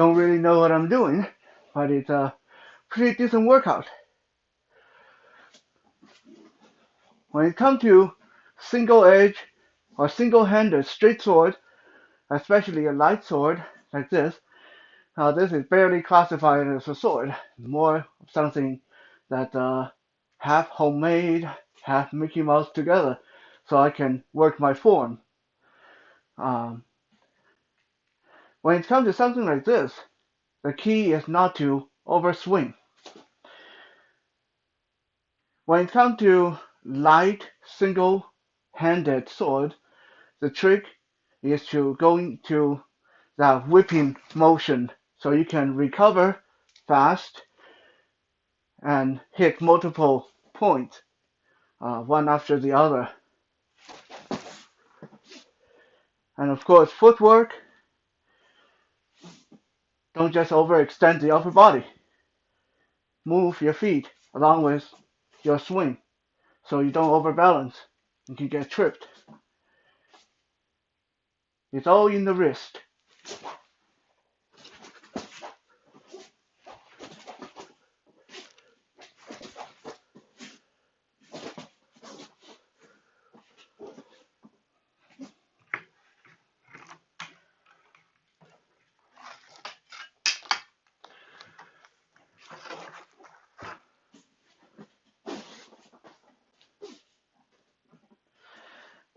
don't really know what I'm doing, but it's a pretty decent workout. When it comes to single edge or single-handed straight sword, especially a light sword like this is barely classified as a sword, more something that half homemade, half Mickey Mouse together, so I can work my form. Um, when it comes to something like this, the key is not to overswing. When it comes to light single-handed sword, the trick is to go into that whipping motion so you can recover fast and hit multiple points, one after the other. And of course, footwork, don't just overextend the upper body. Move your feet along with your swing so you don't overbalance and can get tripped. It's all in the wrist.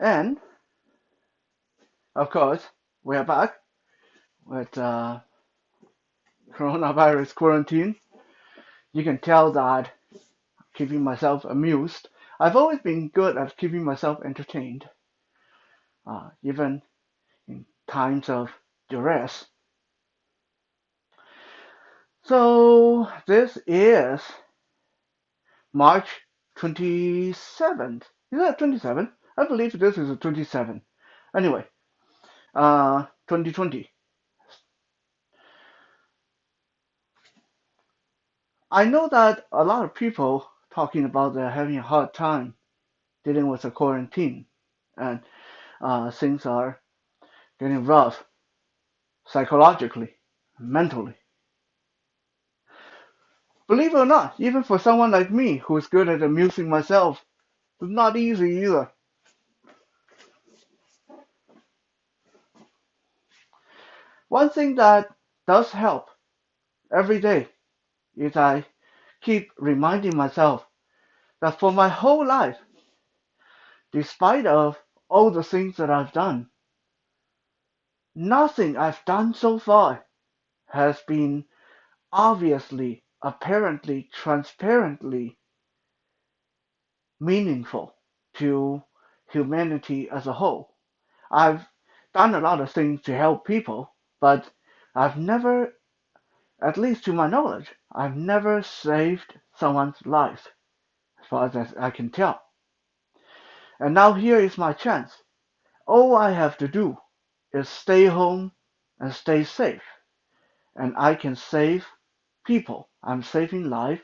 And of course, we are back with coronavirus quarantine. You can tell that keeping myself amused. I've always been good at keeping myself entertained, even in times of duress. So this is March 27th. Is that 27th? I believe this is a 27th. Anyway, 2020. I know that a lot of people talking about they're having a hard time dealing with the quarantine, and things are getting rough psychologically, mentally. Believe it or not, even for someone like me who's good at amusing myself, it's not easy either. One thing that does help every day is I keep reminding myself that for my whole life, despite of all the things that I've done, nothing I've done so far has been obviously, apparently, transparently meaningful to humanity as a whole. I've done a lot of things to help people, but I've never, at least to my knowledge, I've never saved someone's life, as far as I can tell. And now here is my chance. All I have to do is stay home and stay safe, and I can save people. I'm saving life.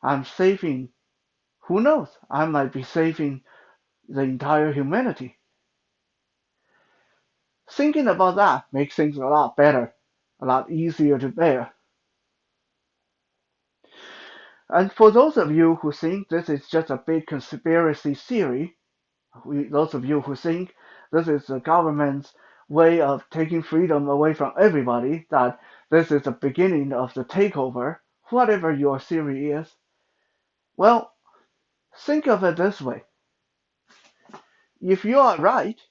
I'm saving, who knows? I might be saving the entire humanity. Thinking about that makes things a lot better, a lot easier to bear. And for those of you who think this is just a big conspiracy theory, those of you who think this is the government's way of taking freedom away from everybody, that this is the beginning of the takeover, whatever your theory is, well, think of it this way. If you are right,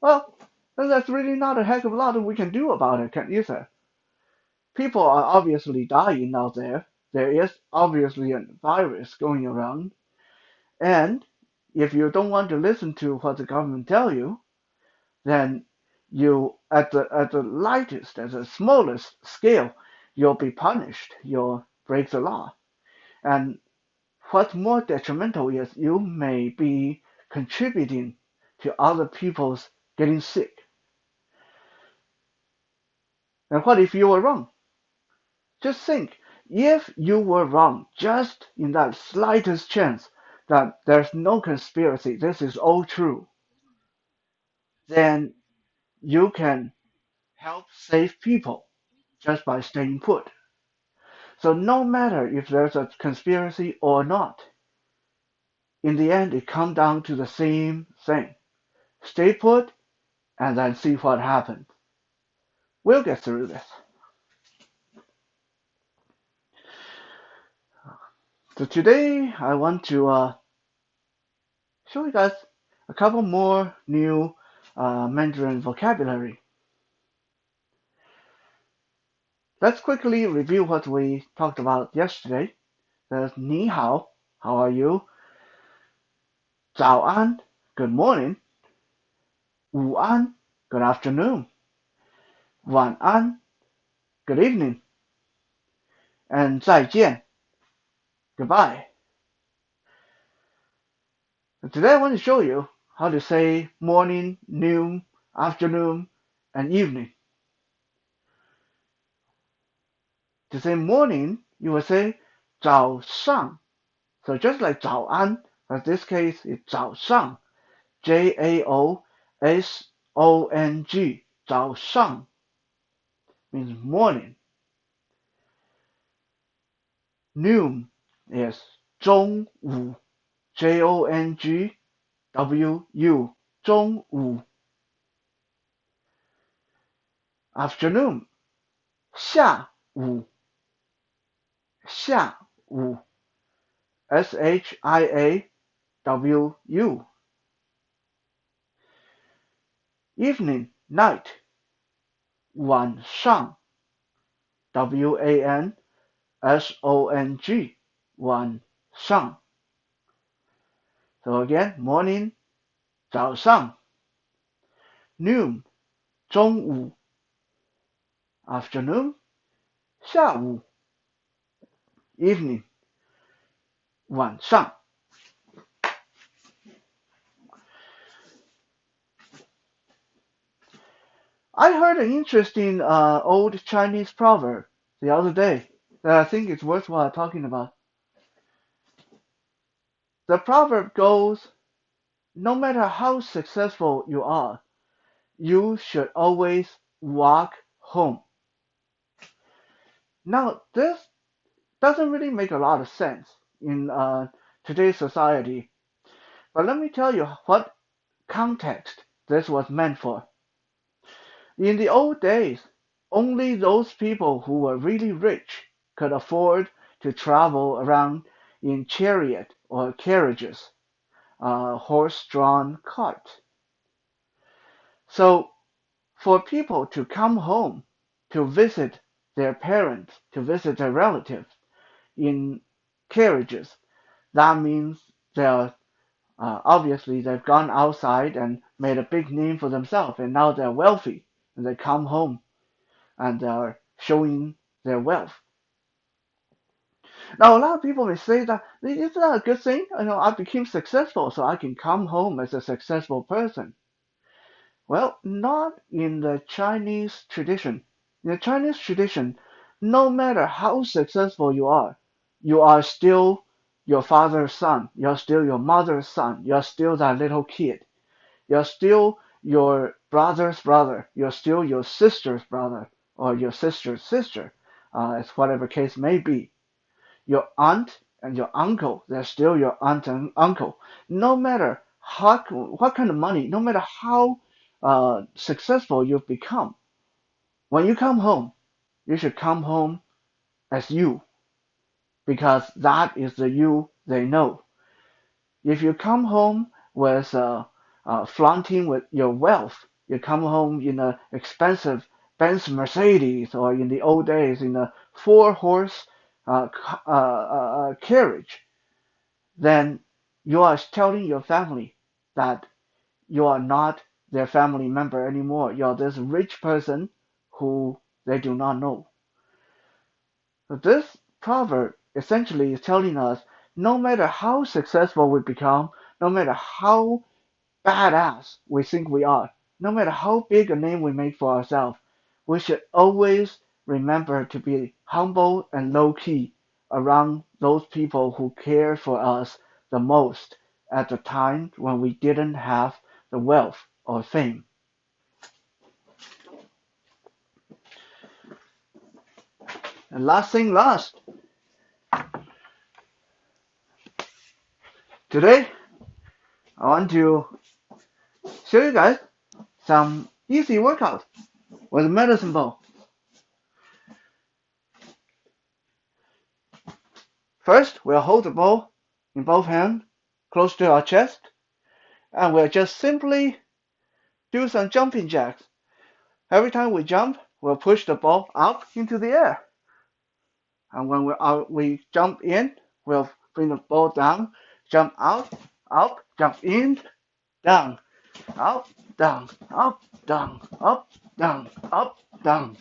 well, then there's really not a heck of a lot we can do about it, can you, sir? People are obviously dying out there. There is obviously a virus going around. And if you don't want to listen to what the government tell you, then you at the lightest, at the smallest scale, you'll be punished. You'll break the law. And what's more detrimental is you may be contributing to other people's getting sick. And what if you were wrong? Just think, if you were wrong, just in that slightest chance that there's no conspiracy, this is all true, then you can help save people. just by staying put. So no matter if there's a conspiracy or not, in the end it comes down to the same thing. Stay put and then see what happens. We'll get through this. So today I want to show you guys a couple more new Mandarin vocabulary. Let's quickly review what we talked about yesterday. There's 你好, how are you? 早安, good morning. 午安, good afternoon. 晚安, good evening. And 再见, goodbye. And today I want to show you how to say morning, noon, afternoon, and evening. To say morning, you will say 早上. So just like 早安, but this case it's 早上. Jaosong, 早上 means morning. Noon is 中午, Jongwu, 中午. Afternoon, 下午, 下午, Shiawu. Evening, night, 晚上, Wansong, 晚上. So again, morning, 早上. Noon, 中午. Afternoon, 下午. Evening, 晚上. I heard an interesting old Chinese proverb the other day that I think it's worthwhile talking about. The proverb goes, no matter how successful you are, you should always walk home. Now, this doesn't really make a lot of sense in today's society, but let me tell you what context this was meant for. In the old days, only those people who were really rich could afford to travel around in chariot or carriages, horse-drawn cart. So for people to come home to visit their parents, to visit their relatives in carriages, that means they're obviously they've gone outside and made a big name for themselves, and now they're wealthy, and they come home and they're showing their wealth. Now, a lot of people may say that isn't that a good thing? I became successful, so I can come home as a successful person. Well, not in the Chinese tradition. In the Chinese tradition, no matter how successful you are still your father's son. You're still your mother's son. You're still that little kid. You're still your brother's brother. You're still your sister's brother or your sister's sister, as whatever case may be. Your aunt and your uncle, they're still your aunt and uncle. No matter what kind of money, no matter how successful you've become, when you come home, you should come home as you, because that is the you they know. If you come home with flaunting with your wealth, you come home in an expensive Benz Mercedes, or in the old days in a four-horse carriage, then you are telling your family that you are not their family member anymore. You're this rich person who they do not know. So this proverb essentially is telling us no matter how successful we become, no matter how badass we think we are, no matter how big a name we make for ourselves, we should always remember to be humble and low key around those people who care for us the most at the time when we didn't have the wealth or fame. And last thing last, today I want to show you guys some easy workouts with a medicine ball. First, we'll hold the ball in both hands close to our chest, and we'll just simply do some jumping jacks. Every time we jump, we'll push the ball up into the air. And when we jump in, we'll bring the ball down, jump out, up, jump in, down, up, down, up, down, up, down, up, down.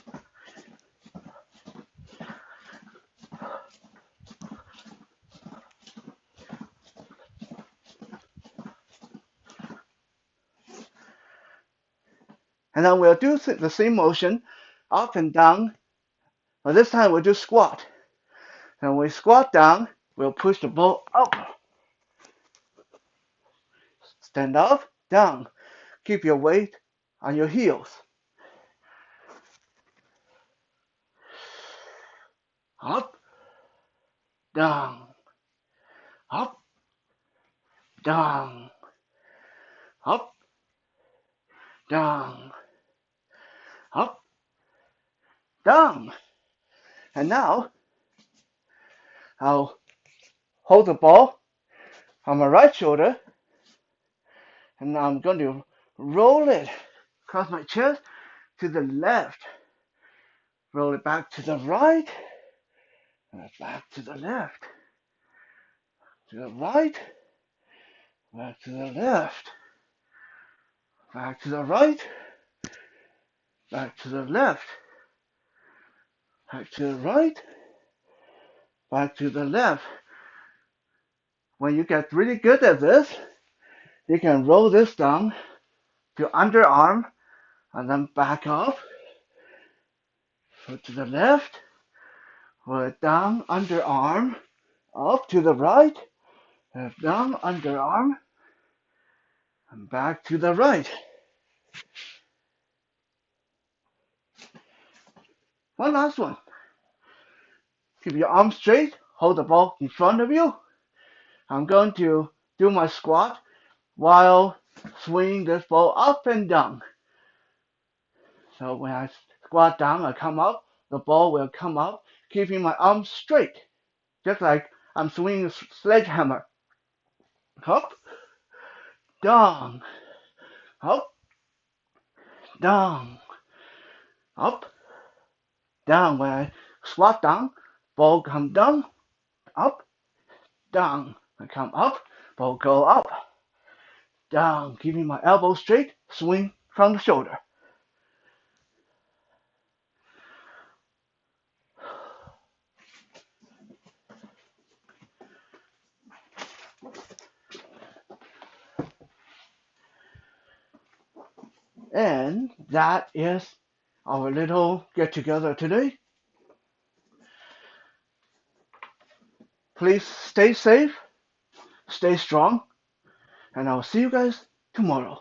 And then we'll do the same motion up and down, but this time we'll do squat. And when we squat down, we'll push the ball up. Stand up, down. Keep your weight on your heels. Up, down, up, down, up, down, up, down. And now I'll hold the ball on my right shoulder, and now I'm going to roll it across my chest to the left. Roll it back to the right, and back to the left. To the right, back to the left. Back to the right, back to the left. Back to the right, back to the left. When you get really good at this, you can roll this down to underarm and then back up. Foot to the left, foot down, underarm, up to the right, down, underarm, and back to the right. One last one. Keep your arms straight, hold the ball in front of you. I'm going to do my squat while swinging this ball up and down. So when I squat down, I come up, the ball will come up, keeping my arms straight, just like I'm swinging a sledgehammer. Up, down, up, down, up, down. When I squat down, ball come down, up, down. I come up, ball go up, down, keeping my elbow straight, swing from the shoulder. And that is our little get together today. Please stay safe, stay strong, and I'll see you guys tomorrow.